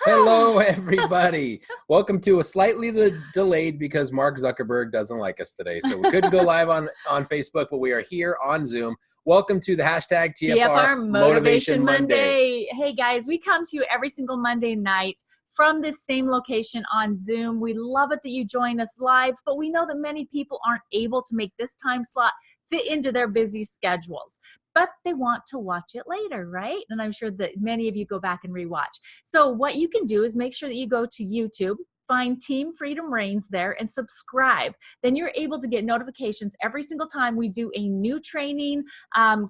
Hello, everybody. Welcome to a slightly delayed because Mark Zuckerberg doesn't like us today. So we couldn't go live on Facebook, but we are here on Zoom. Welcome to the hashtag TFR Motivation Monday. Hey guys, we come to you every single Monday night from this same location on Zoom. We love it that you join us live, but we know that many people aren't able to make this time slot fit into their busy schedules, but they want to watch it later, right? And I'm sure that many of you go back and rewatch. So what you can do is make sure that you go to YouTube, find Team Freedom Reigns there and subscribe. Then you're able to get notifications every single time we do a new training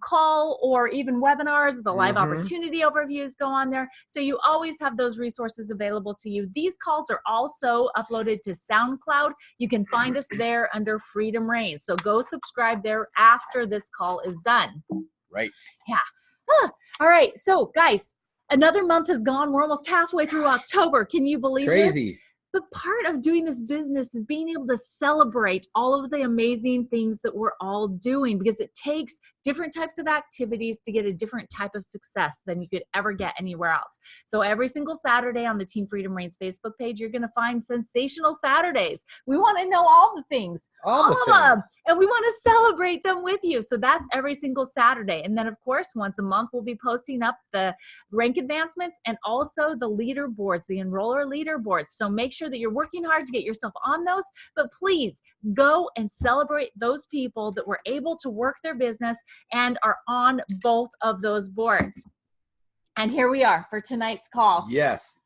call or even webinars. The live opportunity overviews go on there. So you always have those resources available to you. These calls are also uploaded to SoundCloud. You can find us there under Freedom Reigns. So go subscribe there after this call is done. Right. Yeah. All right. So guys, another month has gone. We're almost halfway through October. Can you believe this? Crazy. But part of doing this business is being able to celebrate all of the amazing things that we're all doing, because it takes different types of activities to get a different type of success than you could ever get anywhere else. So every single Saturday on the Team Freedom Reigns Facebook page, you're going to find Sensational Saturdays. We want to know all the things, all of them, and we want to celebrate them with you. So that's every single Saturday. And then, of course, once a month, we'll be posting up the rank advancements and also the leaderboards, the enroller leaderboards. So make sure that you're working hard to get yourself on those, but please go and celebrate those people that were able to work their business and are on both of those boards. And here we are for tonight's call. Yes,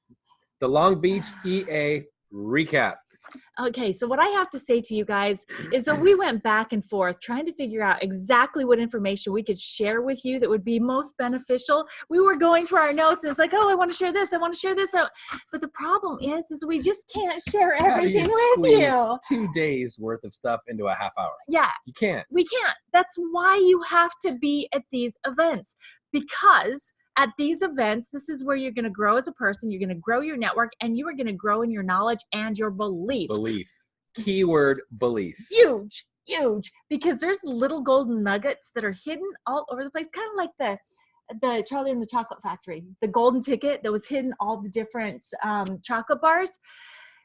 the Long Beach EA recap. Okay, so what I have to say to you guys is that we went back and forth trying to figure out exactly what information we could share with you that would be most beneficial. We were going through our notes and it's like, oh, I want to share this, I want to share this. But the problem is we just can't share everything with you. 2 days worth of stuff into a half hour. Yeah. You can't. We can't. That's why you have to be at these events, because at these events, this is where you're going to grow as a person, you're going to grow your network, and you are going to grow in your knowledge and your belief. Belief. Keyword belief. Huge, huge, because there's little golden nuggets that are hidden all over the place, kind of like the Charlie and the Chocolate Factory, the golden ticket that was hidden all the different chocolate bars.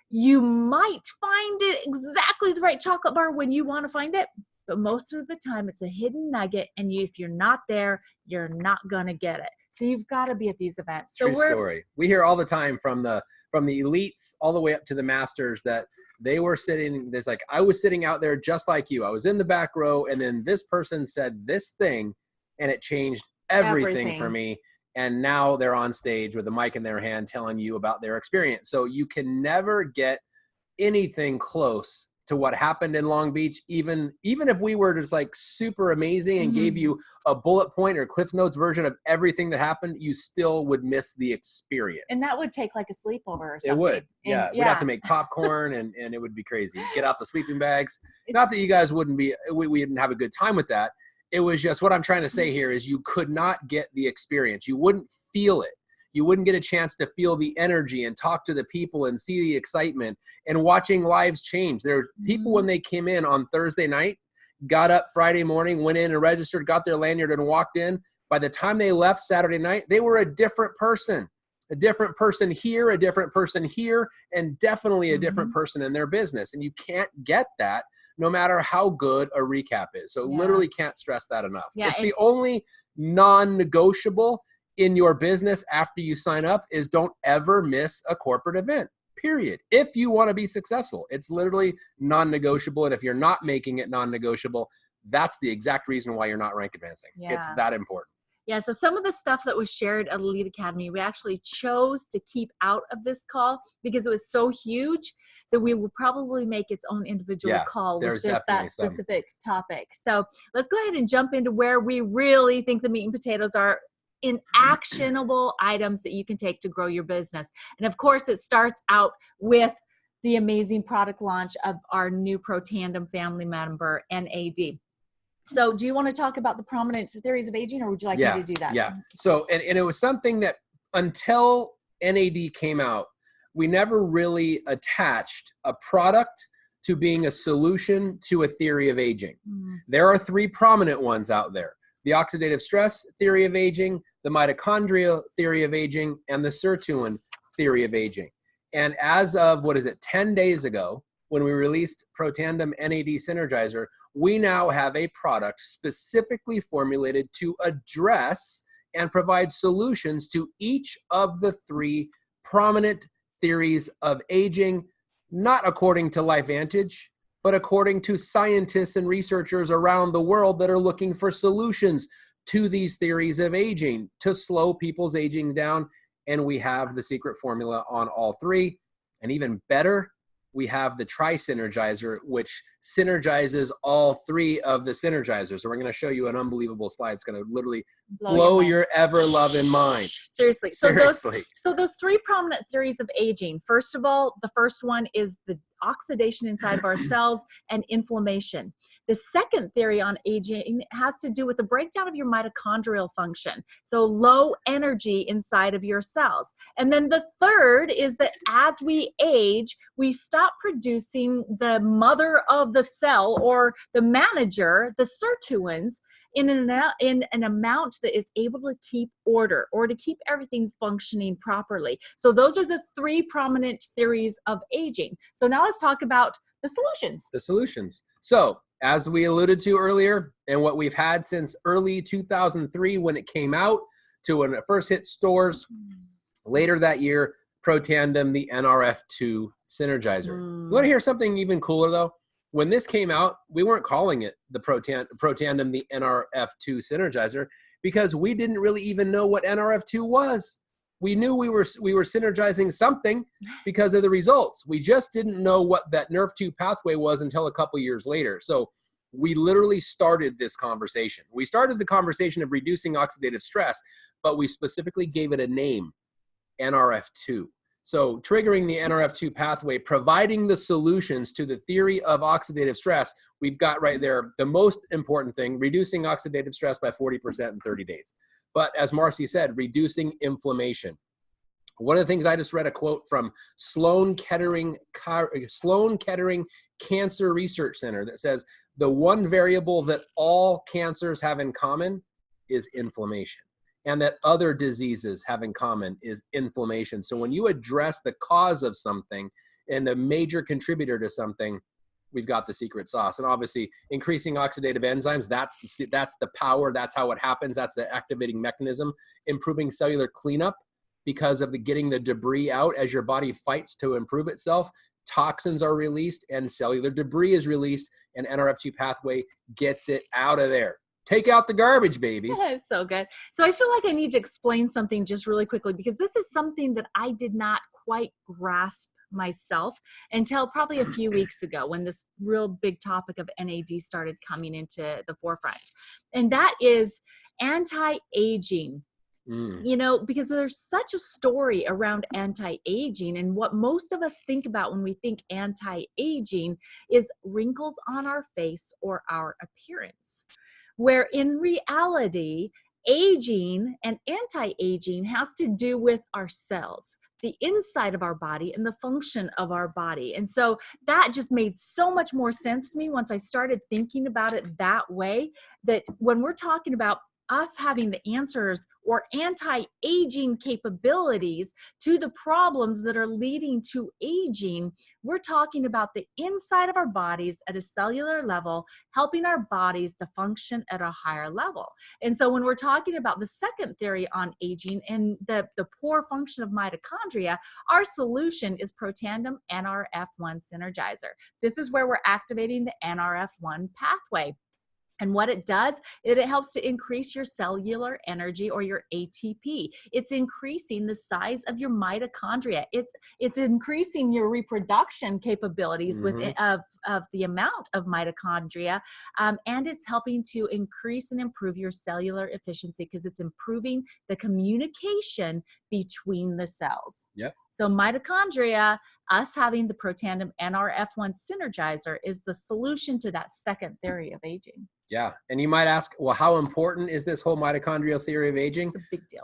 You might find it exactly the right chocolate bar when you want to find it, but most of the time it's a hidden nugget, and if you're not there, you're not going to get it. So you've got to be at these events. True story. We hear all the time from the elites all the way up to the masters that they were sitting, there's like, I was sitting out there just like you. I was in the back row, and then this person said this thing, and it changed everything for me. And now they're on stage with a mic in their hand telling you about their experience. So you can never get anything close to what happened in Long Beach, even if we were just like super amazing and gave you a bullet point or Cliff Notes version of everything that happened, you still would miss the experience. And that would take like a sleepover or something. It would. Yeah. We'd have to make popcorn and it would be crazy. Get out the sleeping bags. Not that you guys wouldn't be, we didn't have a good time with that. It was just, what I'm trying to say here is you could not get the experience. You wouldn't feel it. You wouldn't get a chance to feel the energy and talk to the people and see the excitement and watching lives change. There are people when they came in on Thursday night, got up Friday morning, went in and registered, got their lanyard and walked in. By the time they left Saturday night, they were a different person here, a different person here, and definitely a different person in their business. And you can't get that no matter how good a recap is. So literally can't stress that enough. It's the only non-negotiable in your business after you sign up is don't ever miss a corporate event, period. If you want to be successful, it's literally non-negotiable. And if you're not making it non-negotiable, that's the exact reason why you're not rank advancing. It's that important. Yeah, so some of the stuff that was shared at Elite Academy, we actually chose to keep out of this call because it was so huge that we would probably make its own individual call with just that specific topic. So let's go ahead and jump into where we really think the meat and potatoes are in actionable items that you can take to grow your business. And of course, it starts out with the amazing product launch of our new Pro Tandem family member, NAD. So do you want to talk about the prominent theories of aging, or would you like me to do that? Yeah. So, and it was something that until NAD came out, we never really attached a product to being a solution to a theory of aging. There are three prominent ones out there: the oxidative stress theory of aging, the mitochondrial theory of aging, and the sirtuin theory of aging. And as of, 10 days ago, when we released Protandim NAD Synergizer, we now have a product specifically formulated to address and provide solutions to each of the 3 prominent theories of aging, not according to LifeVantage, but according to scientists and researchers around the world that are looking for solutions to these theories of aging to slow people's aging down. And we have the secret formula on all 3. And even better, we have the Tri-Synergizer, which synergizes all 3 of the synergizers. So we're going to show you an unbelievable slide. It's going to literally blow your ever-loving mind. Seriously. Seriously. So those 3 prominent theories of aging. First of all, the first one is the oxidation inside of our cells and inflammation. The second theory on aging has to do with the breakdown of your mitochondrial function. So low energy inside of your cells. And then the third is that as we age, we stop producing the mother of the cell or the manager, the sirtuins, in an amount that is able to keep order or to keep everything functioning properly. So those are the 3 prominent theories of aging. So now let's talk about the solutions. The solutions. So as we alluded to earlier, and what we've had since early 2003 when it came out to when it first hit stores, later that year, Protandim, the NRF2 Synergizer. You want to hear something even cooler though? When this came out, we weren't calling it the Protandim, the NRF2 Synergizer, because we didn't really even know what NRF2 was. We knew we were synergizing something because of the results. We just didn't know what that NRF2 pathway was until a couple years later. So we literally started this conversation. We started the conversation of reducing oxidative stress, but we specifically gave it a name, NRF2. So triggering the NRF2 pathway, providing the solutions to the theory of oxidative stress, we've got right there the most important thing, reducing oxidative stress by 40% in 30 days. But as Marcy said, reducing inflammation. One of the things I just read a quote from Sloan Kettering Cancer Research Center that says, the one variable that all cancers have in common is inflammation. And that other diseases have in common is inflammation. So when you address the cause of something and a major contributor to something, we've got the secret sauce. And obviously increasing oxidative enzymes, that's the power, that's how it happens, that's the activating mechanism. Improving cellular cleanup because of the getting the debris out as your body fights to improve itself. Toxins are released and cellular debris is released, and NRF2 pathway gets it out of there. Take out the garbage, baby. It's so good. So I feel like I need to explain something just really quickly, because this is something that I did not quite grasp myself until probably a few weeks ago when this real big topic of NAD started coming into the forefront. And that is anti-aging. You know, because there's such a story around anti-aging, and what most of us think about when we think anti-aging is wrinkles on our face or our appearance. Where in reality, aging and anti-aging has to do with our cells, the inside of our body and the function of our body. And so that just made so much more sense to me once I started thinking about it that way, that when we're talking about us having the answers or anti-aging capabilities to the problems that are leading to aging, we're talking about the inside of our bodies at a cellular level, helping our bodies to function at a higher level. And so when we're talking about the second theory on aging and the poor function of mitochondria, our solution is Protandim NRF1 Synergizer. This is where we're activating the NRF1 pathway. And what it does, it helps to increase your cellular energy or your ATP. It's increasing the size of your mitochondria. It's increasing your reproduction capabilities of the amount of mitochondria. And it's helping to increase and improve your cellular efficiency because it's improving the communication between the cells. Yep. So mitochondria, us having the Protandim NRF1 Synergizer is the solution to that second theory of aging. Yeah. And you might ask, well, how important is this whole mitochondrial theory of aging? It's a big deal.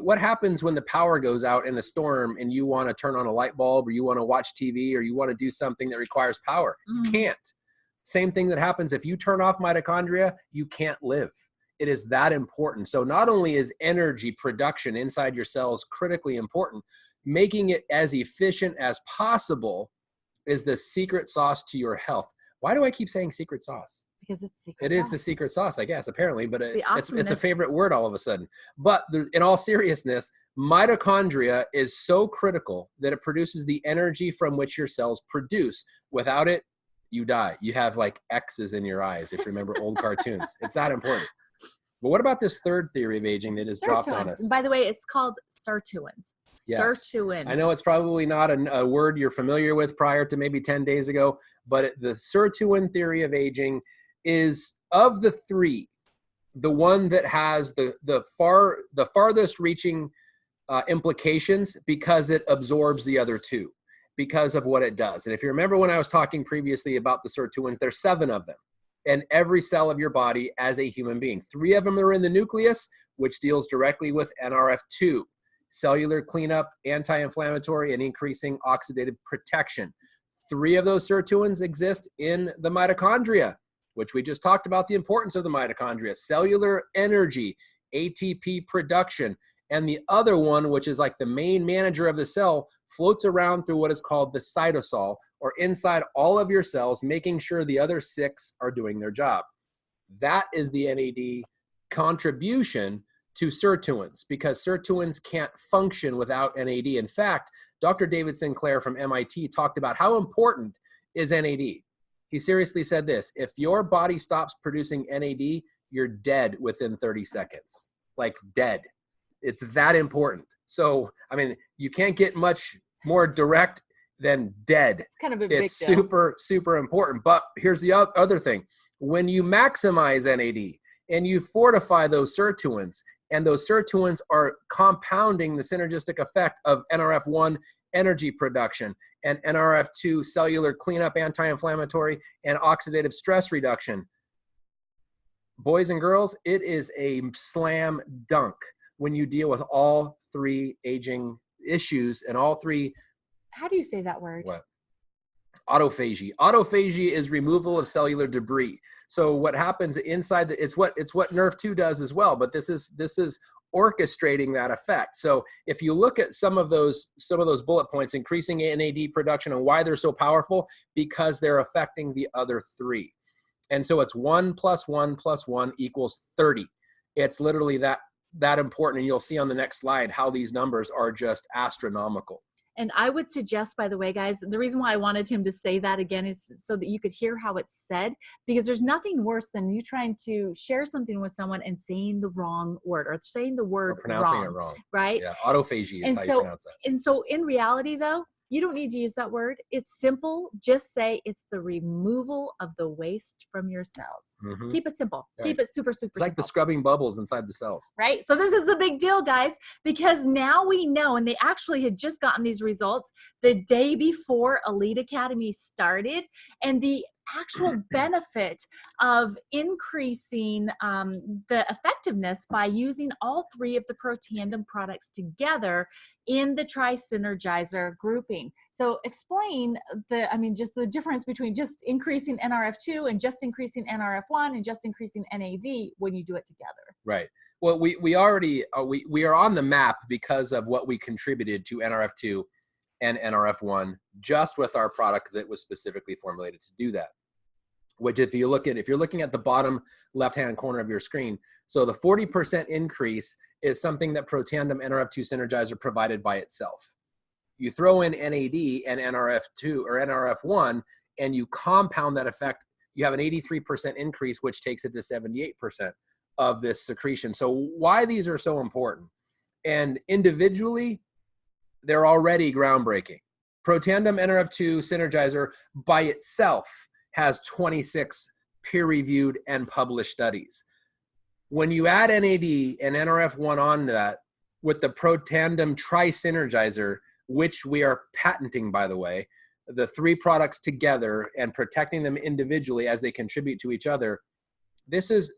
What happens when the power goes out in a storm and you want to turn on a light bulb, or you want to watch TV, or you want to do something that requires power? You can't. Same thing that happens if you turn off mitochondria, you can't live. It is that important. So not only is energy production inside your cells critically important, making it as efficient as possible is the secret sauce to your health. Why do I keep saying secret sauce? Because it's secret It sauce. is the secret sauce, I guess, apparently, but it's a awesomeness. favorite word all of a sudden. But in all seriousness, mitochondria is so critical that it produces the energy from which your cells produce. Without it, you die. You have like X's in your eyes, if you remember old cartoons. It's that important. But what about this third theory of aging that is dropped on us? And by the way, it's called sirtuins. Yes. Sirtuin. I know it's probably not a word you're familiar with prior to maybe 10 days ago, but the sirtuin theory of aging is, of the three, the one that has the farthest reaching implications, because it absorbs the other two, because of what it does. And if you remember when I was talking previously about the sirtuins, there's 7 of them in every cell of your body as a human being. 3 of them are in the nucleus, which deals directly with NRF2, cellular cleanup, anti-inflammatory, and increasing oxidative protection. 3 of those sirtuins exist in the mitochondria, which we just talked about the importance of the mitochondria, cellular energy, ATP production. And the other one, which is like the main manager of the cell, floats around through what is called the cytosol, or inside all of your cells, making sure the other 6 are doing their job. That is the NAD contribution to sirtuins, because sirtuins can't function without NAD. In fact, Dr. David Sinclair from MIT talked about how important is NAD. He seriously said this: if your body stops producing NAD, you're dead within 30 seconds. Like dead. It's that important. So, I mean, you can't get much more direct than dead. It's kind of a big deal. It's super, super important. But here's the other thing. When you maximize NAD and you fortify those sirtuins, and those sirtuins are compounding the synergistic effect of NRF1 energy production and NRF2 cellular cleanup, anti-inflammatory, and oxidative stress reduction, boys and girls, it is a slam dunk when you deal with all 3 aging issues and all 3. How do you say that word? What? Autophagy. Autophagy is removal of cellular debris. So what happens inside it's what NRF2 does as well, but this is orchestrating that effect. So if you look at some of those bullet points, increasing NAD production, and why they're so powerful, because they're affecting the other 3. And so it's 1 + 1 + 1 = 30. It's literally that important. And you'll see on the next slide how these numbers are just astronomical. And I would suggest, by the way, guys, the reason why I wanted him to say that again is so that you could hear how it's said, because there's nothing worse than you trying to share something with someone and saying the wrong word, or saying the word or pronouncing wrong, it wrong. right? Yeah, autophagy is how you pronounce that. And so in reality, though, you don't need to use that word. It's simple. Just say it's the removal of the waste from your cells. Mm-hmm. Keep it simple. Right. Keep it super, super It's like simple. the scrubbing bubbles inside the cells. Right? So this is the big deal, guys, because now we know, and they actually had just gotten these results the day before Elite Academy started, and the actual benefit of increasing the effectiveness by using all 3 of the Protandim products together in the Tri-Synergizer grouping. So explain just the difference between just increasing NRF2 and just increasing NRF1 and just increasing NAD when you do it together. Right. Well, we already we are on the map because of what we contributed to NRF2 and NRF1 just with our product that was specifically formulated to do that. Which if you're looking at the bottom left-hand corner of your screen, so the 40% increase is something that Protandim NRF2 Synergizer provided by itself. You throw in NAD and NRF2 or NRF1 and you compound that effect, you have an 83% increase, which takes it to 78% of this secretion. So why these are so important? And individually, they're already groundbreaking. Protandim NRF2 Synergizer by itself has 26 peer-reviewed and published studies. When you add NAD and NRF1 on that with the Protandim Tri-Synergizer, which we are patenting, by the way, the 3 products together and protecting them individually as they contribute to each other, this is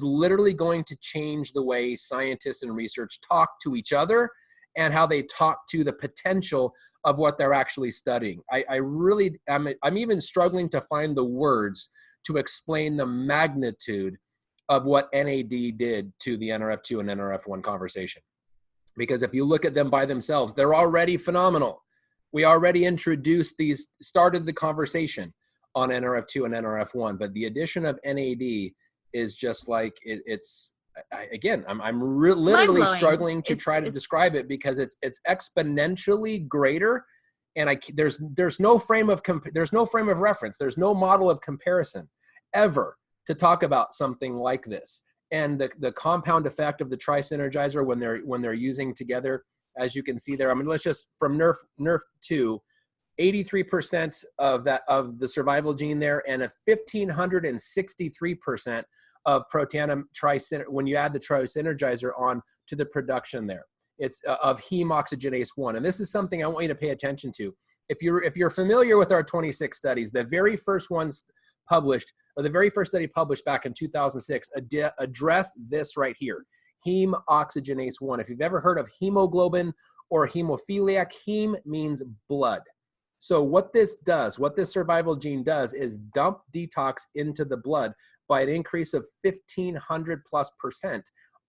literally going to change the way scientists and research talk to each other and how they talk to the potential of what they're actually studying. I'm even struggling to find the words to explain the magnitude of what NAD did to the NRF2 and NRF1 conversation. Because if you look at them by themselves, they're already phenomenal. We already introduced these, started the conversation on NRF2 and NRF1, but the addition of NAD is just like, I'm literally struggling to try to describe it, because it's exponentially greater. And there's no frame of reference. There's no model of comparison ever to talk about something like this. And the compound effect of the Tri-Synergizer when they're using together, as you can see there. I mean, let's just, from Nerf 2, 83% of the survival gene there, and a 1,563% of protandim when you add the Tri-Synergizer on to the production there. It's of heme oxygenase 1. And this is something I want you to pay attention to. If you're familiar with our 26 studies, the very first ones published, or the very first study published back in 2006, addressed this right here, heme oxygenase 1. If you've ever heard of hemoglobin or hemophiliac, heme means blood. So what this survival gene does is dump detox into the blood by an increase of 1,500+%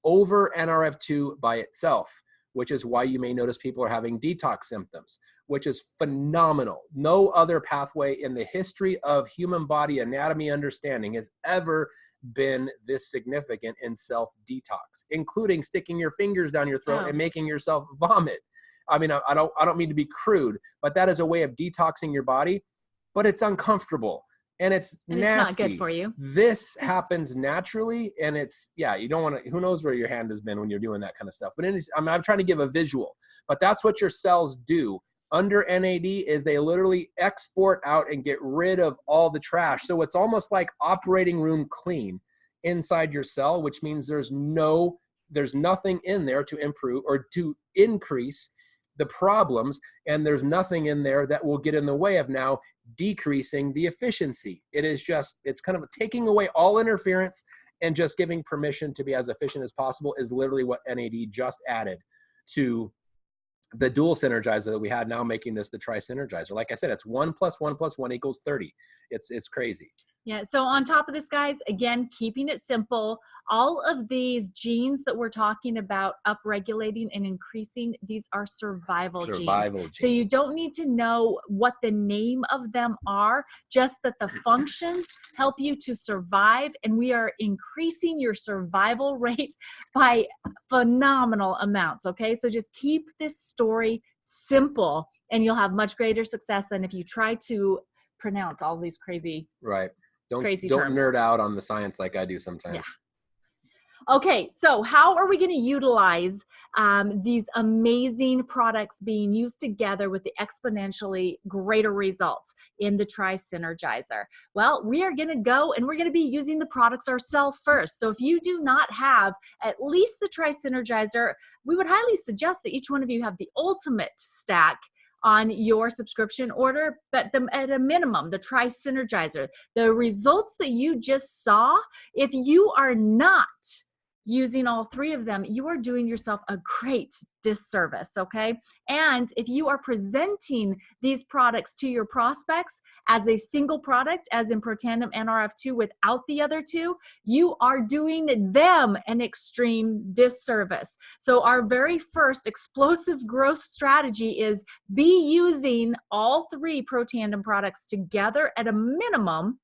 over NRF2 by itself, which is why you may notice people are having detox symptoms, which is phenomenal. No other pathway in the history of human body anatomy understanding has ever been this significant in self-detox, including sticking your fingers down your throat and making yourself vomit. I mean, I don't mean to be crude, but that is a way of detoxing your body, but it's uncomfortable and it's nasty. It's not good for you. This happens naturally, and you don't want to, who knows where your hand has been when you're doing that kind of stuff. But I'm trying to give a visual, but that's what your cells do under NAD, is they literally export out and get rid of all the trash. So it's almost like operating room clean inside your cell, which means there's nothing in there to improve or to increase the problems, and there's nothing in there that will get in the way of now decreasing the efficiency. It's kind of taking away all interference and just giving permission to be as efficient as possible is literally what NAD just added to the dual synergizer that we had, now making this the Tri-Synergizer. Like I said, it's 1 + 1 + 1 = 30. It's crazy. Yeah, so on top of this, guys, again, keeping it simple, all of these genes that we're talking about upregulating and increasing, these are survival genes. So you don't need to know what the name of them are, just that the functions help you to survive, and we are increasing your survival rate by phenomenal amounts, okay? So just keep this story simple, and you'll have much greater success than if you try to pronounce all these crazy Don't terms. Nerd out on the science like I do sometimes. Yeah. Okay, so how are we going to utilize these amazing products being used together with the exponentially greater results in the Tri-Synergizer? Well, we are going to go and we're going to be using the products ourselves first. So if you do not have at least the Tri-Synergizer, we would highly suggest that each one of you have the ultimate stack on your subscription order, but at a minimum, the Tri-Synergizer. The results that you just saw, if you are not using all three of them, you are doing yourself a great disservice, okay? And if you are presenting these products to your prospects as a single product, as in Protandim NRF2 without the other two, you are doing them an extreme disservice. So our very first explosive growth strategy is be using all three Protandim products together at a minimum,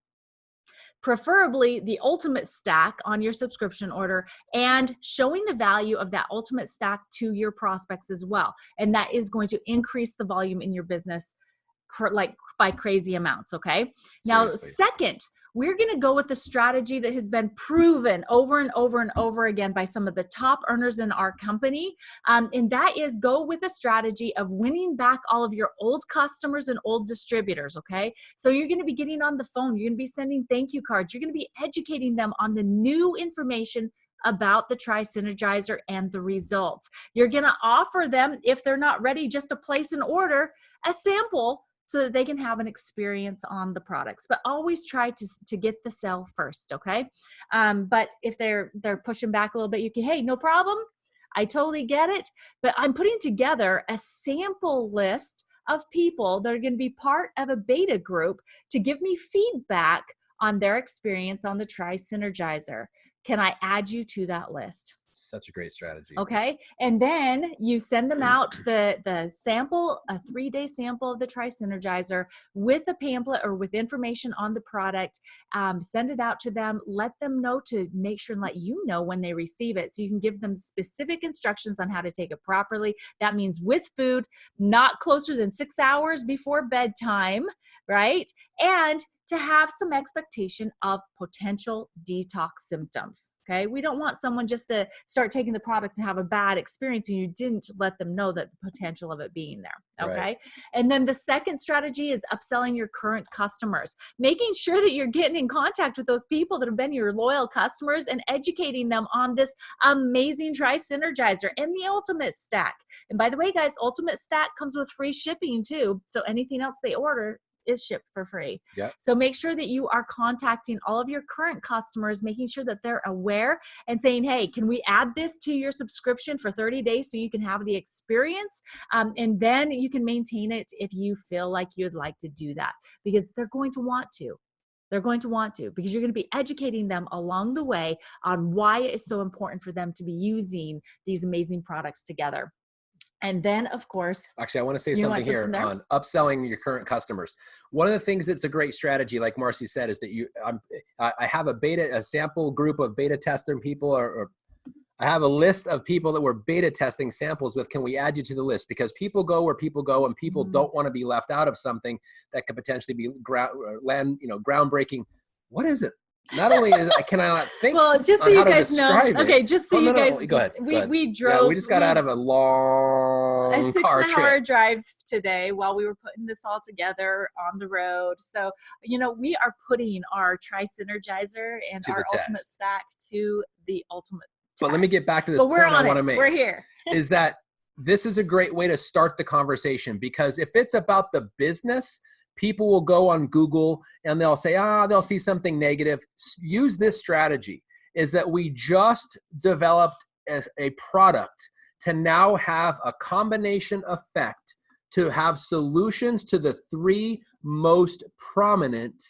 preferably the ultimate stack on your subscription order, and showing the value of that ultimate stack to your prospects as well. And that is going to increase the volume in your business like by crazy amounts, okay? Now, second, we're going to go with the strategy that has been proven over and over and over again by some of the top earners in our company. And that is go with a strategy of winning back all of your old customers and old distributors, okay? So you're going to be getting on the phone. You're going to be sending thank you cards. You're going to be educating them on the new information about the Tri-Synergizer and the results. You're going to offer them, if they're not ready just to place an order, a sample so that they can have an experience on the products. But always try to get the sell first, okay? But if they're pushing back a little bit, you can, hey, no problem. I totally get it. But I'm putting together a sample list of people that are going to be part of a beta group to give me feedback on their experience on the Tri-Synergizer. Can I add you to that list? Such a great strategy. Okay. And then you send them out the sample, a 3-day sample of the Tri-Synergizer with a pamphlet or with information on the product. Send it out to them, let them know to make sure and let you know when they receive it. So you can give them specific instructions on how to take it properly. That means with food, not closer than 6 hours before bedtime, right? And to have some expectation of potential detox symptoms. Okay. We don't want someone just to start taking the product and have a bad experience and you didn't let them know that the potential of it being there. Okay. Right. And then the second strategy is upselling your current customers, making sure that you're getting in contact with those people that have been your loyal customers and educating them on this amazing Tri-Synergizer and the Ultimate Stack. And by the way, guys, Ultimate Stack comes with free shipping too. So anything else they order is shipped for free. Yep. So make sure that you are contacting all of your current customers, making sure that they're aware and saying, hey, can we add this to your subscription for 30 days so you can have the experience? And then you can maintain it if you feel like you'd like to do that, because they're going to want to. They're going to want to, because you're going to be educating them along the way on why it's so important for them to be using these amazing products together. And then, of course, actually, I want to say something here on upselling your current customers. One of the things that's a great strategy, like Marcy said, is that I have a sample group of beta testing people, or I have a list of people that we're beta testing samples with. Can we add you to the list? Because people go where people go, and people don't want to be left out of something that could potentially be groundbreaking. What is it? Not only can I not think. Well, just so you guys know. Okay, just so you guys. Go ahead. We drove. Yeah, we just got out of a long a 6.5-hour drive today while we were putting this all together on the road. So, we are putting our Tri-Synergizer and our Ultimate Stack to the ultimate test. But let me get back to this point I want to make. We're here. Is that this is a great way to start the conversation, because if it's about the business, people will go on Google and they'll say, they'll see something negative. Use this strategy, is that we just developed a product to now have a combination effect to have solutions to the 3 most prominent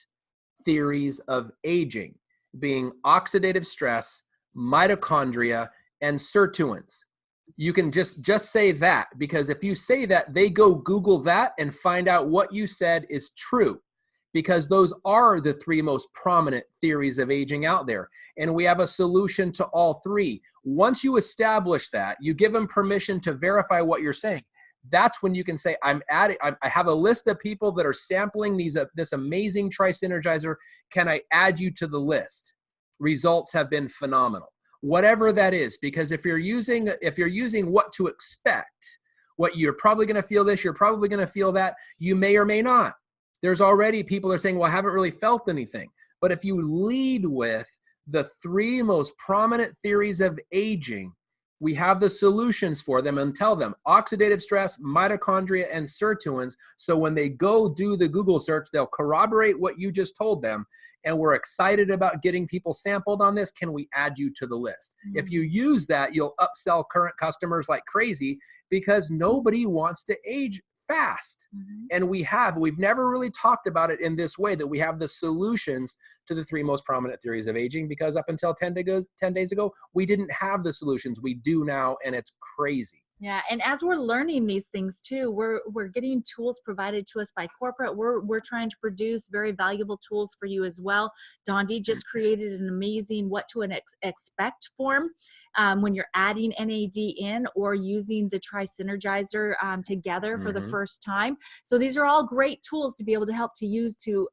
theories of aging, being oxidative stress, mitochondria, and sirtuins. You can just say that, because if you say that, they go Google that and find out what you said is true, because those are the 3 most prominent theories of aging out there. And we have a solution to all 3. Once you establish that, you give them permission to verify what you're saying. That's when you can say, I have a list of people that are sampling this amazing Tri-Synergizer. Can I add you to the list? Results have been phenomenal. Whatever that is, because if you're using what to expect, what you're probably going to feel this, you're probably going to feel that, you may or may not. There's already people that are saying, well, I haven't really felt anything. But if you lead with the 3 most prominent theories of aging, we have the solutions for them, and tell them oxidative stress, mitochondria, and sirtuins. So when they go do the Google search, they'll corroborate what you just told them. And we're excited about getting people sampled on this. Can we add you to the list? If you use that, you'll upsell current customers like crazy, because nobody wants to age fast. And we've never really talked about it in this way, that we have the solutions to the 3 most prominent theories of aging, because up until 10 days ago, we didn't have the solutions. We do now, and it's crazy. Yeah, and as we're learning these things too, we're getting tools provided to us by corporate. We're trying to produce very valuable tools for you as well. Dondi just created an amazing what to expect form when you're adding NAD in or using the Tri-Synergizer together for the first time. So these are all great tools to be able to help to use to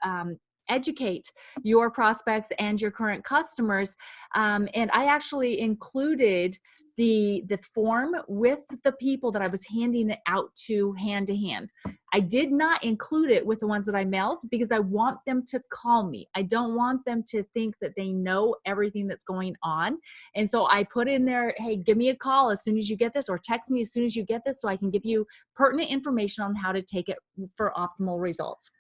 educate your prospects and your current customers. And I actually included the form with the people that I was handing it out to hand. I did not include it with the ones that I mailed, because I want them to call me. I don't want them to think that they know everything that's going on. And so I put in there, hey, give me a call as soon as you get this, or text me as soon as you get this, so I can give you pertinent information on how to take it for optimal results.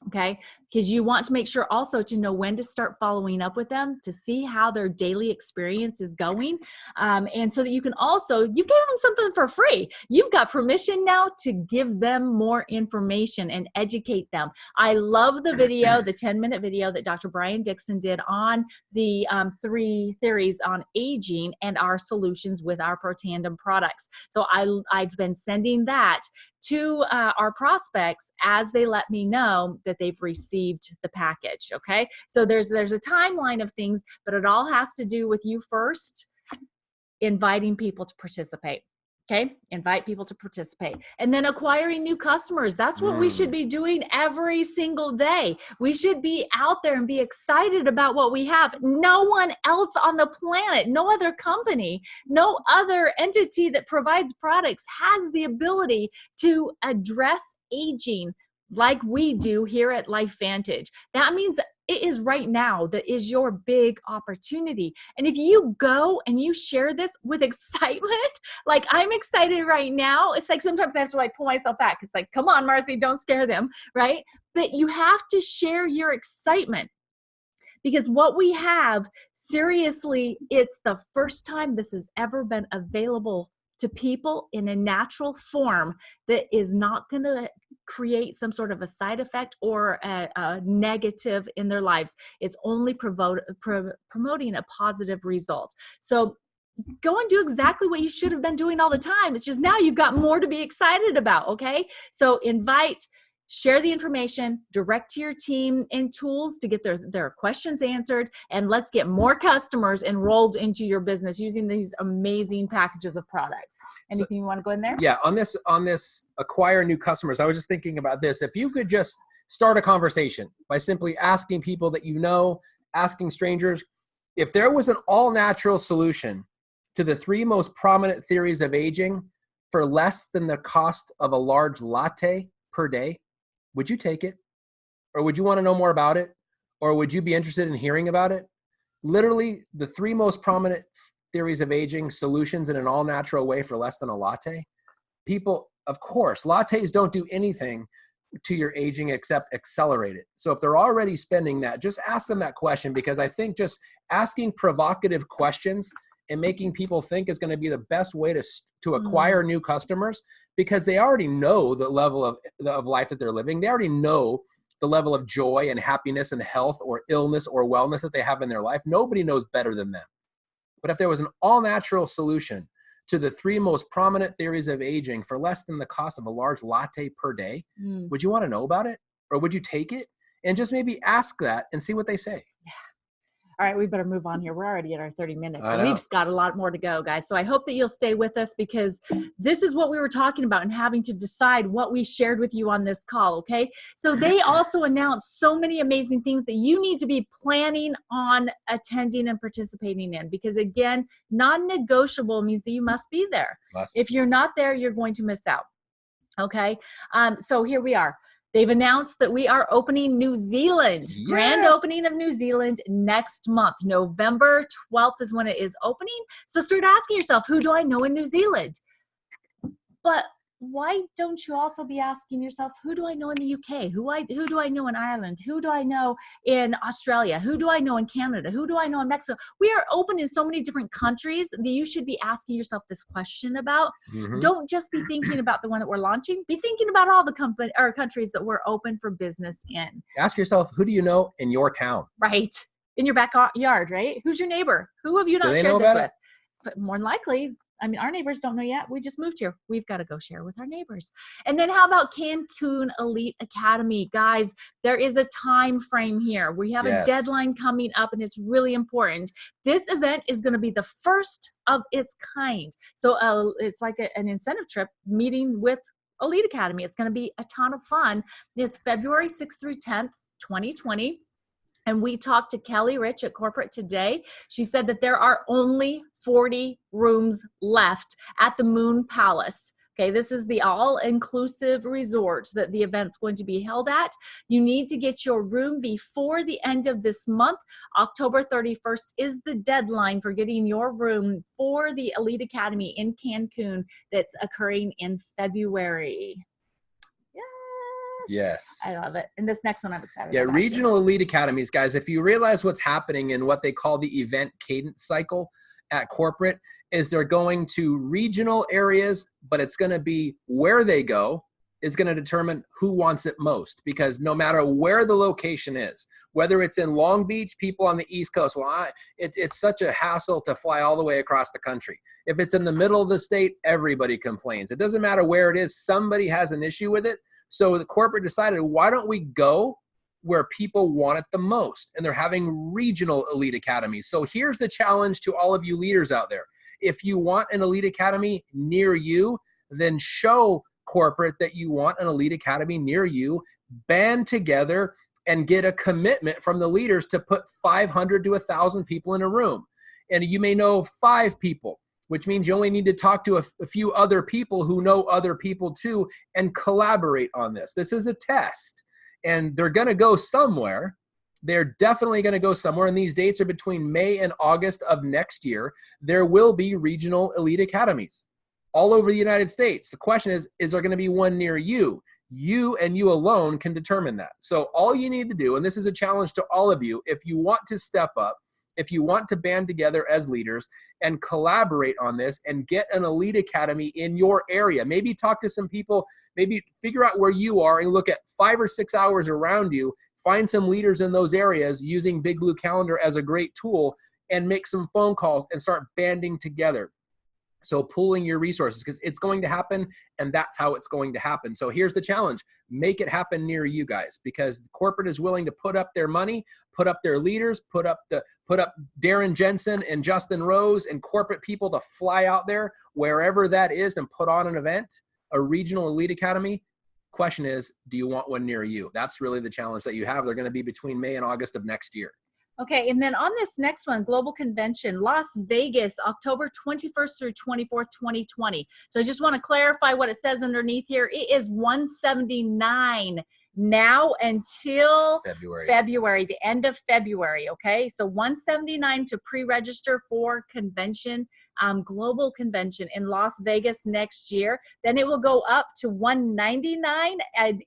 Okay, because you want to make sure also to know when to start following up with them to see how their daily experience is going. And so that you can also, you gave them something for free. You've got permission now to give them more information and educate them. I love the video, the 10-minute video that Dr. Brian Dixon did on the 3 theories on aging and our solutions with our Protandem products. So I've been sending that to our prospects as they let me know that they've received the package. Okay, so there's a timeline of things, but it all has to do with you first inviting people to participate. Okay, invite people to participate, and then acquiring new customers. That's what we should be doing every single day. We should be out there and be excited about what we have. No one else on the planet, no other company, no other entity that provides products has the ability to address aging like we do here at LifeVantage. That means it is right now that is your big opportunity. And if you go and you share this with excitement, like I'm excited right now, it's like sometimes I have to like pull myself back. It's like, come on, Marcy, don't scare them, right? But you have to share your excitement, because what we have, seriously, it's the first time this has ever been available to people in a natural form that is not going to create some sort of a side effect or a negative in their lives. It's only promoting a positive result. So go and do exactly what you should have been doing all the time. It's just now you've got more to be excited about, okay? So invite, share the information, direct to your team and tools to get their questions answered, and let's get more customers enrolled into your business using these amazing packages of products. Anything you want to go in there? Yeah, on this acquire new customers, I was just thinking about this. If you could just start a conversation by simply asking people that you know, asking strangers, if there was an all-natural solution to the 3 most prominent theories of aging for less than the cost of a large latte per day, would you take it? Or would you want to know more about it? Or would you be interested in hearing about it? Literally, the 3 most prominent theories of aging solutions in an all-natural way for less than a latte. People, of course, lattes don't do anything to your aging except accelerate it. So if they're already spending that, just ask them that question, because I think just asking provocative questions and making people think is going to be the best way to acquire new customers, because they already know the level of life that they're living. They already know the level of joy and happiness and health or illness or wellness that they have in their life. Nobody knows better than them. But if there was an all-natural solution to the 3 most prominent theories of aging for less than the cost of a large latte per day, would you want to know about it? Or would you take it? And just maybe ask that and see what they say. Yeah. All right, we better move on here. We're already at our 30 minutes. And we've got a lot more to go, guys. So I hope that you'll stay with us, because this is what we were talking about and having to decide what we shared with you on this call, okay? So they also announced so many amazing things that you need to be planning on attending and participating in, because again, non-negotiable means that you must be there. If you're not there, you're going to miss out, okay? So here we are. They've announced that we are opening New Zealand. Yeah. Grand opening of New Zealand next month. November 12th is when it is opening. So start asking yourself, who do I know in New Zealand? But why don't you also be asking yourself, who do I know in the UK? Who do I know in Ireland? Who do I know in Australia? Who do I know in Canada? Who do I know in Mexico? We are open in so many different countries that you should be asking yourself this question about. Don't just be thinking about the one that we're launching. Be thinking about all the countries that we're open for business in. Ask yourself, who do you know in your town? Right. In your backyard, right? Who's your neighbor? Who have you not shared this with? But more than likely, I mean, our neighbors don't know yet. We just moved here. We've got to go share with our neighbors. And then how about Cancun Elite Academy? Guys, there is a time frame here. We have a deadline coming up, and it's really important. This event is going to be the first of its kind. So it's like an incentive trip meeting with Elite Academy. It's going to be a ton of fun. It's February 6th through 10th, 2020. And we talked to Kelly Rich at Corporate Today. She said that there are only 40 rooms left at the Moon Palace. Okay, this is the all-inclusive resort that the event's going to be held at. You need to get your room before the end of this month. October 31st is the deadline for getting your room for the Elite Academy in Cancun that's occurring in February. Yes. I love it. And this next one I'm excited Yeah, about. regional elite academies, guys, if you realize what's happening in what they call the event cadence cycle at corporate, is they're going to regional areas, but it's going to be where they go is going to determine who wants it most, because no matter where the location is, whether it's in Long Beach, people on the East Coast, well, it's such a hassle to fly all the way across the country. If it's in the middle of the state, everybody complains. It doesn't matter where it is. Somebody has an issue with it. So the corporate decided, why don't we go where people want it the most? And they're having regional elite academies. So here's the challenge to all of you leaders out there. If you want an elite academy near you, then show corporate that you want an elite academy near you, band together and get a commitment from the leaders to put 500 to 1,000 people in a room. And you may know 5 people, which means you only need to talk to a few other people who know other people too, and collaborate on this. This is a test, and they're going to go somewhere. They're definitely going to go somewhere, and these dates are between May and August of next year. There will be regional elite academies all over the United States. The question is there going to be one near you? You and you alone can determine that. So all you need to do, and this is a challenge to all of you, if you want to step up, if you want to band together as leaders and collaborate on this and get an elite academy in your area, maybe talk to some people, maybe figure out where you are and look at 5 or 6 hours around you, find some leaders in those areas using Big Blue Calendar as a great tool, and make some phone calls and start banding together. So pooling your resources, because it's going to happen, and that's how it's going to happen. So here's the challenge. Make it happen near you guys, because the corporate is willing to put up their money, put up their leaders, put up Darren Jensen and Justin Rose and corporate people to fly out there wherever that is and put on an event, a regional elite academy. Question is, do you want one near you? That's really the challenge that you have. They're going to be between May and August of next year. Okay, and then on this next one, Global Convention, Las Vegas, October 21st through 24th, 2020. So I just want to clarify what it says underneath here. It is $179 now until February, the end of February, okay? So $179 to pre-register for convention, Global Convention in Las Vegas next year. Then it will go up to $199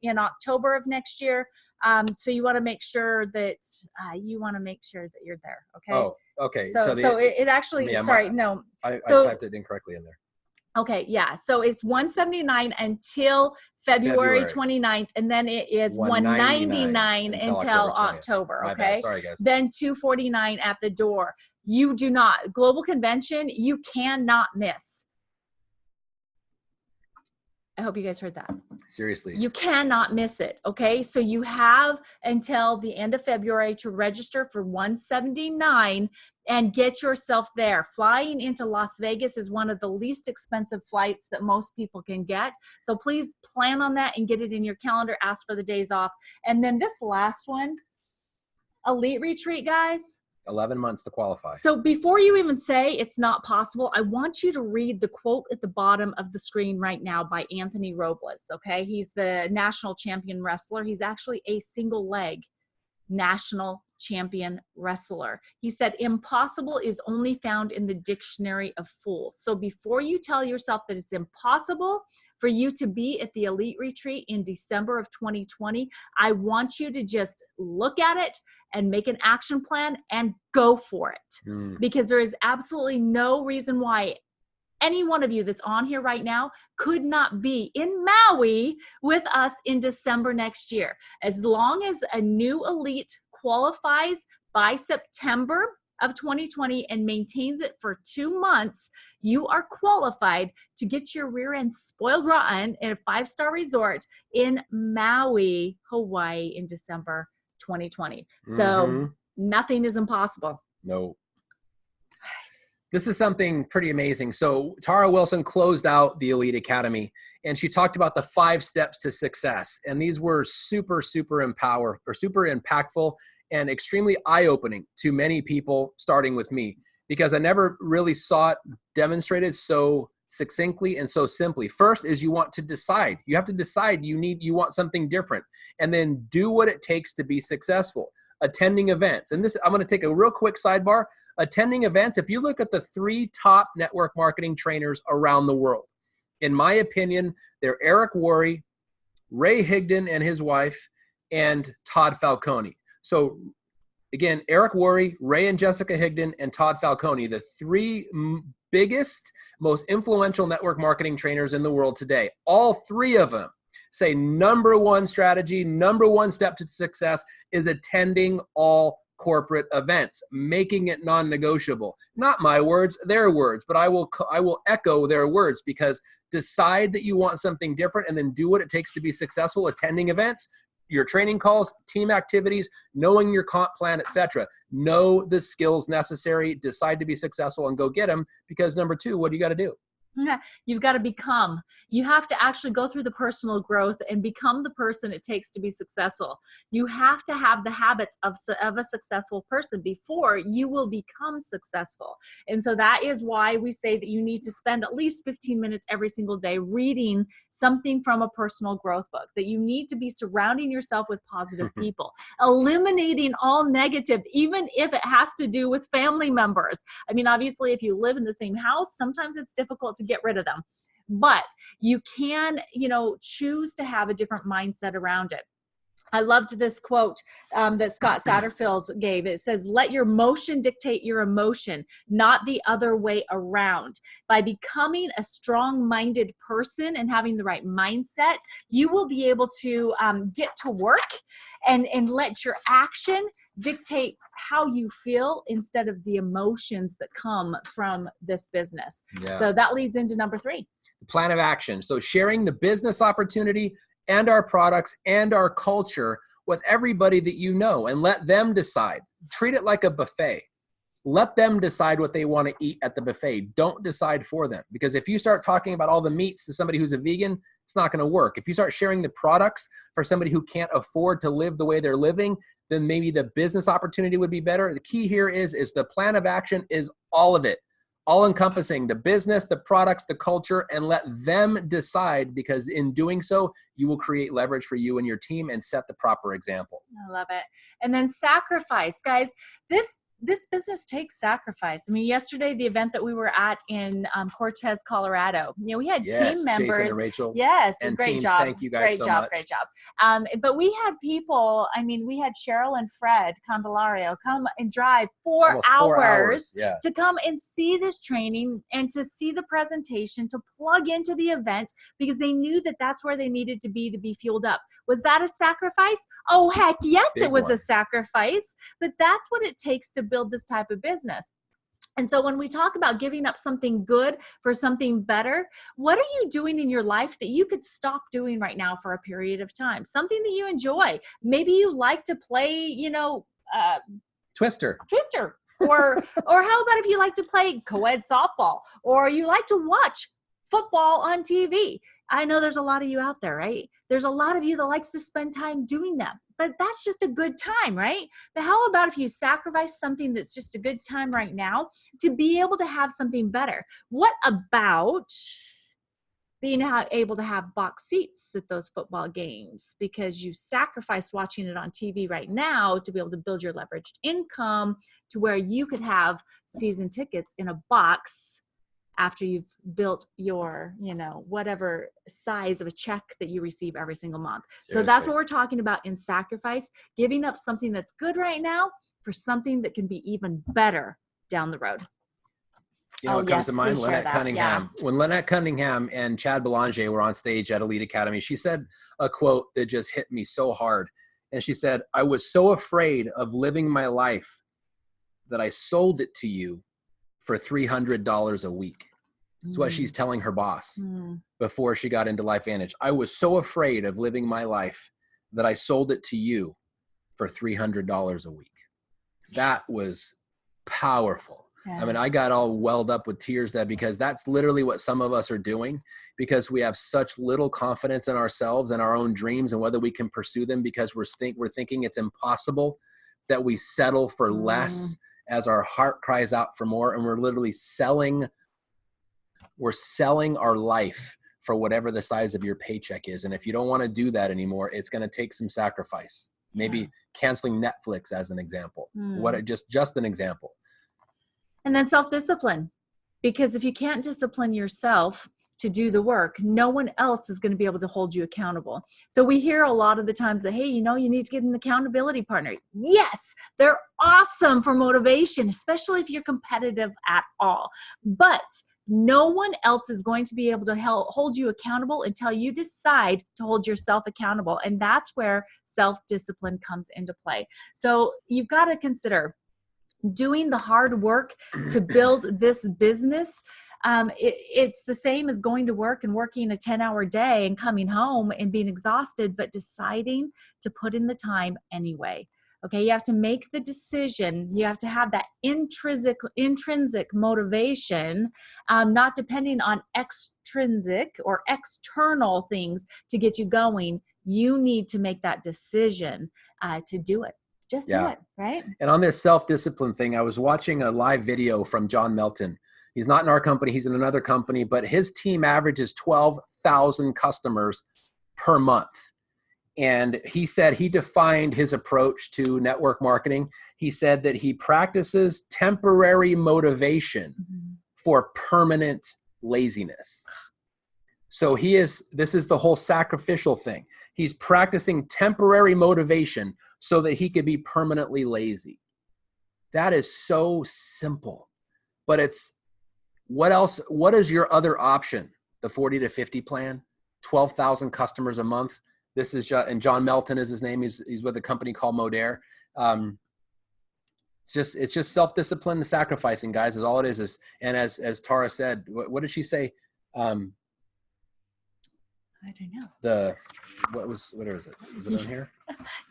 in October of next year. So you want to make sure that you're there. Okay. Oh, okay. So it actually, yeah, sorry, no. I typed it incorrectly in there. Okay. Yeah. So it's $179 until February 29th. And then it is $199 until October. Okay. Bad. Sorry, guys. Then $249 at the door. You do not, Global Convention, you cannot miss. I hope you guys heard that. Seriously. You cannot miss it, okay? So you have until the end of February to register for $179 and get yourself there. Flying into Las Vegas is one of the least expensive flights that most people can get. So please plan on that and get it in your calendar. Ask for the days off. And then this last one, Elite Retreat, guys. 11 months to qualify. So before you even say it's not possible, I want you to read the quote at the bottom of the screen right now by Anthony Robles, okay? He's the national champion wrestler. He's actually a single leg national champion wrestler. He said, impossible is only found in the dictionary of fools. So before you tell yourself that it's impossible for you to be at the Elite Retreat in December of 2020, I want you to just look at it and make an action plan and go for it. Because there is absolutely no reason why any one of you that's on here right now could not be in Maui with us in December next year. As long as a new elite qualifies by September of 2020 and maintains it for 2 months, you are qualified to get your rear end spoiled rotten in a 5-star resort in Maui, Hawaii in December 2020. So nothing is impossible. No. This is something pretty amazing. So Tara Wilson closed out the Elite Academy, and she talked about the 5 steps to success. And these were super impactful and extremely eye-opening to many people, starting with me, because I never really saw it demonstrated so succinctly and so simply. First is you want to decide. You have to decide you want something different, and then do what it takes to be successful. Attending events. And this, I'm going to take a real quick sidebar. Attending events, if you look at the 3 top network marketing trainers around the world, in my opinion, they're Eric Worre, Ray Higdon and his wife, and Todd Falcone. So again, Eric Worre, Ray and Jessica Higdon, and Todd Falcone, the three biggest, most influential network marketing trainers in the world today. All three of them say number one strategy, number one step to success is attending all corporate events, making it non-negotiable. Not my words, their words, but I will echo their words, because decide that you want something different and then do what it takes to be successful. Attending events, your training calls, team activities, knowing your comp plan, etc. Know the skills necessary, decide to be successful, and go get them. Because number two, what do you got to do? Yeah, you've got to become. You have to actually go through the personal growth and become the person it takes to be successful. You have to have the habits of a successful person before you will become successful. And so that is why we say that you need to spend at least 15 minutes every single day reading something from a personal growth book, that you need to be surrounding yourself with positive people, eliminating all negative, even if it has to do with family members. I mean, obviously, if you live in the same house, sometimes it's difficult to get rid of them, but you can, choose to have a different mindset around it. I loved this quote that Scott Satterfield gave. It says, let your motion dictate your emotion, not the other way around. By becoming a strong-minded person and having the right mindset, you will be able to get to work and let your action dictate how you feel instead of the emotions that come from this business. Yeah. So that leads into number 3. Plan of action. So sharing the business opportunity and our products and our culture with everybody that you know, and let them decide. Treat it like a buffet. Let them decide what they want to eat at the buffet. Don't decide for them. Because if you start talking about all the meats to somebody who's a vegan, it's not going to work. If you start sharing the products for somebody who can't afford to live the way they're living, then maybe the business opportunity would be better. The key here is the plan of action is all of it. All encompassing the business, the products, the culture, and let them decide, because in doing so, you will create leverage for you and your team and set the proper example. I love it. And then sacrifice, guys. This business takes sacrifice. I mean, yesterday, the event that we were at in Cortez, Colorado, we had team members. Jason and Rachel. Yes, and great team, job. Thank you guys so much. Great job. But we had people, we had Cheryl and Fred Candelario come and drive 4 hours to come and see this training and to see the presentation, to plug into the event, because they knew that that's where they needed to be fueled up. Was that a sacrifice? Oh, heck yes, it was a sacrifice, but that's what it takes to build this type of business. And so when we talk about giving up something good for something better, what are you doing in your life that you could stop doing right now for a period of time? Something that you enjoy. Maybe you like to play, Twister. Or how about if you like to play co-ed softball, or you like to watch football on TV? I know there's a lot of you out there, right? There's a lot of you that likes to spend time doing that, but that's just a good time, right? But how about if you sacrifice something that's just a good time right now to be able to have something better? What about being able to have box seats at those football games because you sacrificed watching it on TV right now to be able to build your leveraged income to where you could have season tickets in a box after you've built your, whatever size of a check that you receive every single month. Seriously. So that's what we're talking about in sacrifice, giving up something that's good right now for something that can be even better down the road. What comes to mind? Lynette Cunningham. Yeah. When Lynette Cunningham and Chad Belanger were on stage at Elite Academy, she said a quote that just hit me so hard. And she said, "I was so afraid of living my life that I sold it to you for $300 a week." That's what she's telling her boss before she got into LifeVantage. "I was so afraid of living my life that I sold it to you for $300 a week." That was powerful. Yeah. I got all welled up with tears there, because that's literally what some of us are doing, because we have such little confidence in ourselves and our own dreams and whether we can pursue them, because we're thinking it's impossible, that we settle for less as our heart cries out for more. And we're literally selling our life for whatever the size of your paycheck is. And if you don't want to do that anymore, it's going to take some sacrifice. Maybe canceling Netflix as an example. Just an example. And then self-discipline, because if you can't discipline yourself, to do the work, no one else is going to be able to hold you accountable. So we hear a lot of the times that, hey, you know, you need to get an accountability partner. Yes, they're awesome for motivation, especially if you're competitive at all. But no one else is going to be able to hold you accountable until you decide to hold yourself accountable. And that's where self-discipline comes into play. So you've got to consider doing the hard work to build this business. It's the same as going to work and working a 10-hour day and coming home and being exhausted, but deciding to put in the time anyway. Okay, you have to make the decision. You have to have that intrinsic motivation, not depending on extrinsic or external things to get you going. You need to make that decision to do it. Just do it, right? And on this self-discipline thing, I was watching a live video from John Melton. He's not in our company, he's in another company, but his team averages 12,000 customers per month. And he said he defined his approach to network marketing. He said that he practices temporary motivation for permanent laziness. So this is the whole sacrificial thing. He's practicing temporary motivation so that he could be permanently lazy. That is so simple. But it's, what else? What is your other option? The 40 to 50 plan, 12,000 customers a month. This is, and John Melton is his name. He's with a company called Modere. It's just self-discipline and sacrificing, guys, is all it is. And as Tara said, what did she say? I don't know. What is it? Is it on here?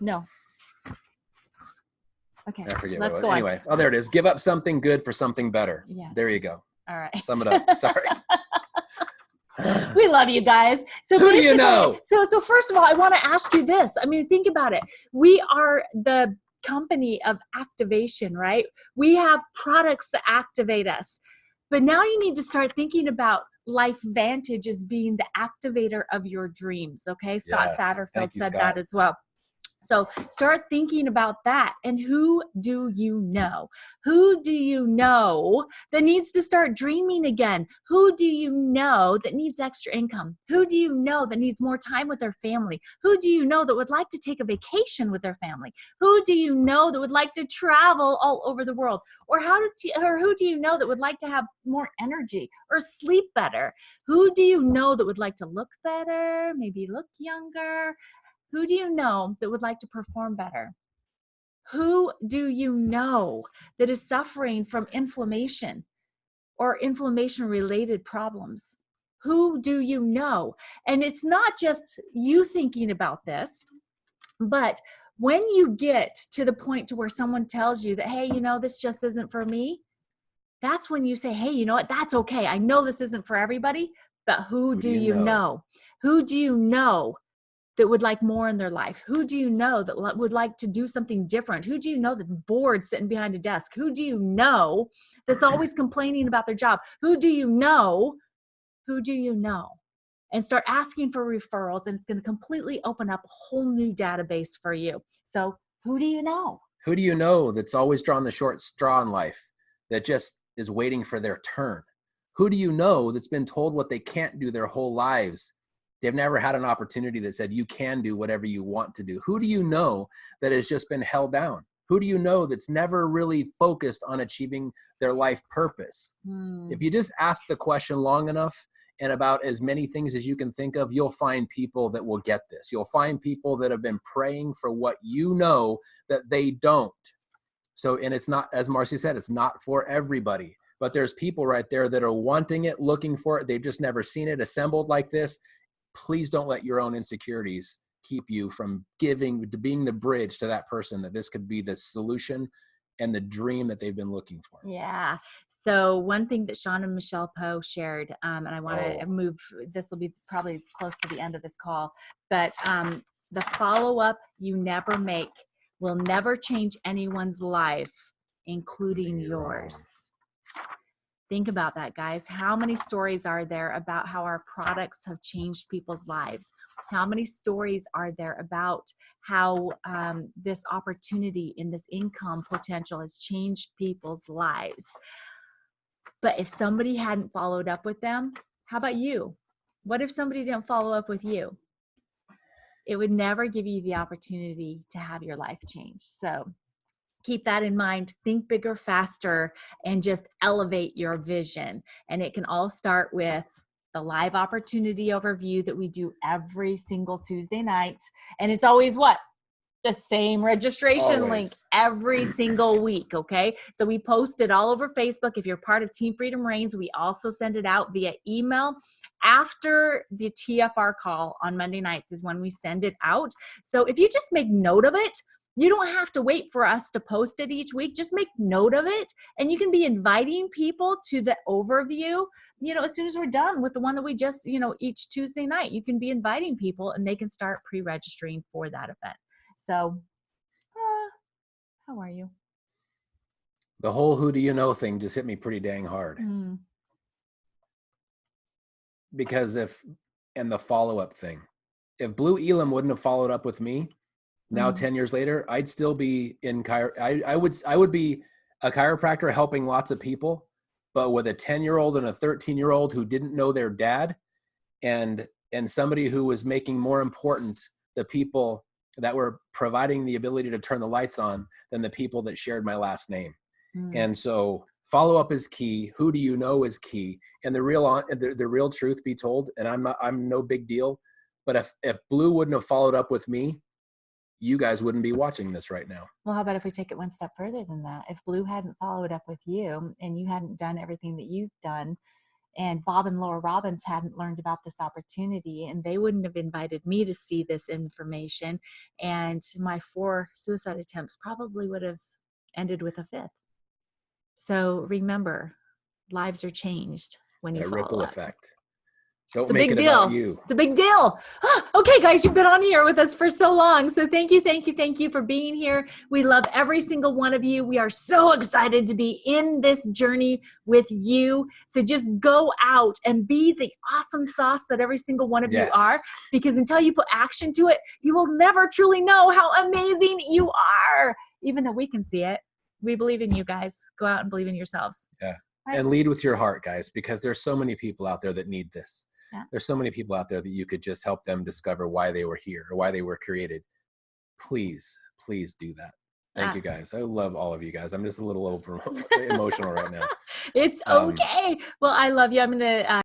No. Okay. I forget. Let's go anyway, on. Oh, there it is. Give up something good for something better. Yes. There you go. All right. Sum it up. Sorry. We love you guys. So who do you know? So first of all, I want to ask you this. I mean, think about it. We are the company of activation, right? We have products that activate us. But now you need to start thinking about Life Vantage as being the activator of your dreams. Okay. Scott Satterfield said that as well. So start thinking about that. And who do you know? Who do you know that needs to start dreaming again? Who do you know that needs extra income? Who do you know that needs more time with their family? Who do you know that would like to take a vacation with their family? Who do you know that would like to travel all over the world? Or who do you know that would like to have more energy or sleep better? Who do you know that would like to look better, maybe look younger? Who do you know that would like to perform better? Who do you know that is suffering from inflammation or inflammation-related problems? Who do you know? And it's not just you thinking about this, but when you get to the point to where someone tells you that, hey, you know, this just isn't for me, that's when you say, hey, you know what? That's okay. I know this isn't for everybody, but who do you know? Who do you know that would like more in their life? Who do you know that would like to do something different? Who do you know that's bored sitting behind a desk? Who do you know that's always complaining about their job? Who do you know? Who do you know? And start asking for referrals, and it's going to completely open up a whole new database for you. So who do you know? Who do you know that's always drawn the short straw in life, that just is waiting for their turn? Who do you know that's been told what they can't do their whole lives? They've never had an opportunity that said, you can do whatever you want to do. Who do you know that has just been held down? Who do you know that's never really focused on achieving their life purpose? If you just ask the question long enough and about as many things as you can think of, you'll find people that will get this. You'll find people that have been praying for what you know that they don't. So, and it's not, as Marcy said, it's not for everybody, but there's people right there that are wanting it, looking for it. They've just never seen it assembled like this. Please don't let your own insecurities keep you from being the bridge to that person, that this could be the solution and the dream that they've been looking for. Yeah. So one thing that Sean and Michelle Poe shared, and I want to move, this will be probably close to the end of this call, but the follow-up you never make will never change anyone's life, including yours. Think about that, guys. How many stories are there about how our products have changed people's lives? How many stories are there about how this opportunity and this income potential has changed people's lives? But if somebody hadn't followed up with them, How about you? What if somebody didn't follow up with you? It would never give you the opportunity to have your life change. So keep that in mind. Think bigger, faster, and just elevate your vision. And it can all start with the live opportunity overview that we do every single Tuesday night. And it's always what? The same registration link every single week. Okay. So we post it all over Facebook. If you're part of Team Freedom Reigns, we also send it out via email. After the TFR call on Monday nights is when we send it out. So if you just make note of it, you don't have to wait for us to post it each week. Just make note of it, and you can be inviting people to the overview. As soon as we're done with the one that we just, each Tuesday night, you can be inviting people and they can start pre-registering for that event. So, how are you? The whole who do you know thing just hit me pretty dang hard. Because the follow-up thing, if Blue Elam wouldn't have followed up with me, now 10 years later, I'd still be in I would be a chiropractor helping lots of people, but with a 10-year-old and a 13-year-old who didn't know their dad, and somebody who was making more important the people that were providing the ability to turn the lights on than the people that shared my last name. And so follow-up is key. Who do you know is key. And the real truth be told, and I'm no big deal, but if Blue wouldn't have followed up with me, you guys wouldn't be watching this right now. Well, how about if we take it one step further than that? If Blue hadn't followed up with you and you hadn't done everything that you've done, and Bob and Laura Robbins hadn't learned about this opportunity, and they wouldn't have invited me to see this information, and my 4 suicide attempts probably would have ended with a 5th. So remember, lives are changed when you follow ripple up. Effect. Don't make it about you. It's a big deal. Okay, guys, you've been on here with us for so long. So thank you for being here. We love every single one of you. We are so excited to be in this journey with you. So just go out and be the awesome sauce that every single one of you are, because until you put action to it, you will never truly know how amazing you are. Even though we can see it, we believe in you guys. Go out and believe in yourselves. Yeah. Right. And lead with your heart, guys, because there's so many people out there that need this. Yeah. There's so many people out there that you could just help them discover why they were here or why they were created. Please do that. Thank you, guys. I love all of you guys. I'm just a little over emotional right now. It's okay. Well, I love you. I'm going to